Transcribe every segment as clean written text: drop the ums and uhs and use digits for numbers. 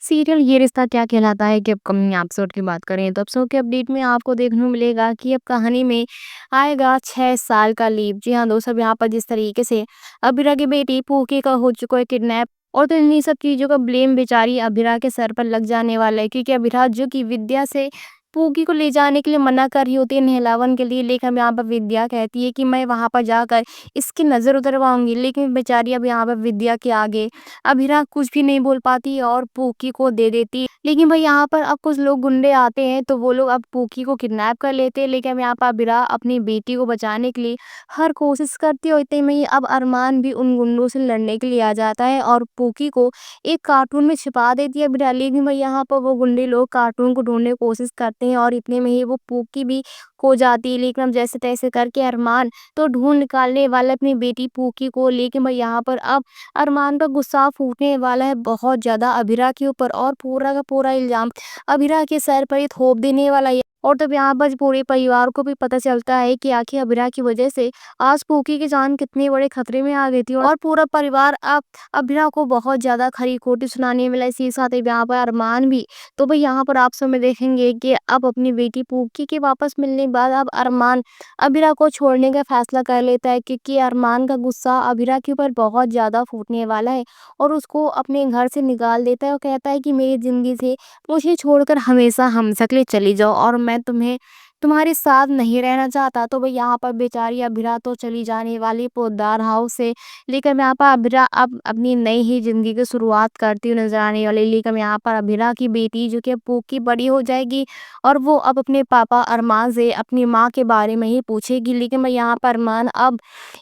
Serial ये रिश्ता क्या कहलाता है कि अपकमिंग एपिसोड की बात करें तो एपिसोड के अपडेट में आपको देखने को मिलेगा कि अब कहानी में आएगा 6 साल का लीप। जी हाँ दोस्तों, अब यहाँ पर जिस तरीके से अबिरा की बेटी पूकी का हो चुका है किडनैप, और तो इन्हीं सब चीजों का ब्लेम बेचारी अबिरा के सर पर लग जाने वाला है, क्योंकि अबिरा जो कि विद्या से पूकी को ले जाने के लिए मना कर रही होती है नहलावन के लिए, लेकिन अब यहाँ पर विद्या कहती है कि मैं वहां पर जाकर इसकी नजर उतरवाऊंगी। लेकिन बेचारी अब यहाँ पर विद्या के आगे अभिरा कुछ भी नहीं बोल पाती और पूकी को दे देती। लेकिन भाई यहाँ पर अब कुछ लोग गुंडे आते हैं तो वो लोग अब पूकी को किडनैप कर लेते हैं। लेकिन अब यहाँ पर अभिरा अपनी बेटी को बचाने के लिए हर कोशिश करती है, और इतने में ही अब अरमान भी उन गुंडों से लड़ने के लिए आ जाता है और पूकी को एक कार्टून में छिपा देती है अभिरा। लेकिन भाई यहाँ पर वो गुंडे लोग कार्टून को ढूंढने की कोशिश करते हैं और इतने में ही वो पूकी भी खो जाती है। लेकिन अब जैसे तैसे करके अरमान तो ढूंढ निकालने वाला अपनी बेटी पूकी को। लेकिन भाई यहाँ पर अब अरमान का गुस्सा फूटने वाला है बहुत ज़्यादा अभिरा के ऊपर, और पूरा का पूरा इल्ज़ाम अभिरा के सर पर ही थोप देने वाला है। और तब यहाँ पर पूरे परिवार को भी पता चलता है कि आखिर अभिरा की वजह से आज पूकी की जान कितने बड़े खतरे में आ गई थी, और पूरा परिवार अब अभिरा को बहुत ज़्यादा खरी खोटी सुनाने वाला है। इसी साथ ही यहाँ पर अरमान भी। तो भाई यहाँ पर आप समय देखेंगे कि अब अपनी बेटी पूकी के वापस मिलने के बाद अब अरमान अभिरा को छोड़ने का फैसला कर लेता है, क्योंकि अरमान का गुस्सा अभिरा के ऊपर बहुत ज़्यादा फूटने वाला है और उसको अपने घर से निकाल देता है और कहता है कि मेरी ज़िंदगी से मुझे छोड़कर हमेशा हमसकले चली जाओ और मैं तुम्हें तुम्हारे साथ नहीं रहना चाहता। तो भाई यहाँ पर बेचारी अभिरा तो चली जाने वाली पोद्दार हाउस से, लेकिन यहाँ पर अभिरा अब अपनी नई ही ज़िंदगी की शुरुआत करती हुई नजर आने वाली। लेकिन यहाँ पर अभिरा की बेटी जो कि अब पूकी बड़ी हो जाएगी और वो अब अपने पापा अरमान से अपनी माँ के बारे में ही पूछेगी। लेकिन मैं यहाँ पर अरमान अब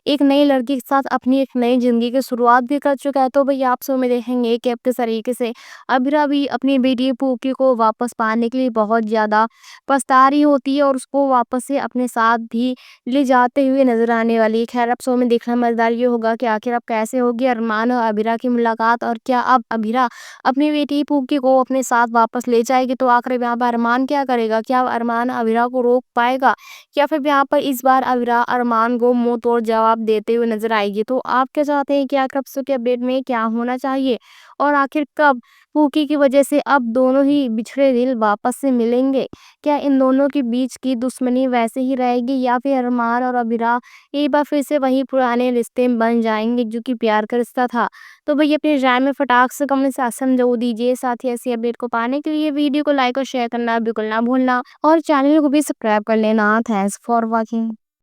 एक नई लड़की के साथ अपनी एक नई ज़िंदगी की शुरुआत भी कर चुका है। तो भाई आप शो में देखेंगे कि अब किस तरीके से अबिरा भी अपनी बेटी पूकी को वापस पाने के लिए बहुत ज़्यादा पछता रही होती है और उसको वापस से अपने साथ भी ले जाते हुए नज़र आने वाली है। खैर अब शो में देखना मज़ेदार ये होगा कि आखिर अब कैसे होगी अरमान और अबिरा की मुलाकात, और क्या अब अबिरा अपनी बेटी पूकी को अपने साथ वापस ले जाएगी। तो आखिर यहाँ पर अरमान क्या करेगा? क्या अरमान अबिरा को रोक पाएगा, या फिर यहाँ पर इस बार अविरा अरमान को मुंह तोड़ जवाब देते हुए नजर आएगी? तो आप क्या चाहते हैं कि आखिर अब के अपडेट में क्या होना चाहिए, और आखिर कब पूकी की वजह से अब दोनों ही बिछड़े दिल वापस से मिलेंगे? क्या इन दोनों के बीच की दुश्मनी वैसे ही रहेगी, या फिर अरमान और अबिरा एक बार फिर से वही पुराने रिश्ते में बन जाएंगे जो कि प्यार का रिश्ता था? तो भैया अपनी राय में फटाक से कमेंट सेक्शन जरूर दीजिए। साथ ही ऐसी अपडेट को पाने के लिए वीडियो को लाइक और शेयर करना बिल्कुल ना भूलना, और चैनल को भी सब्सक्राइब कर लेना। Thanks for watching.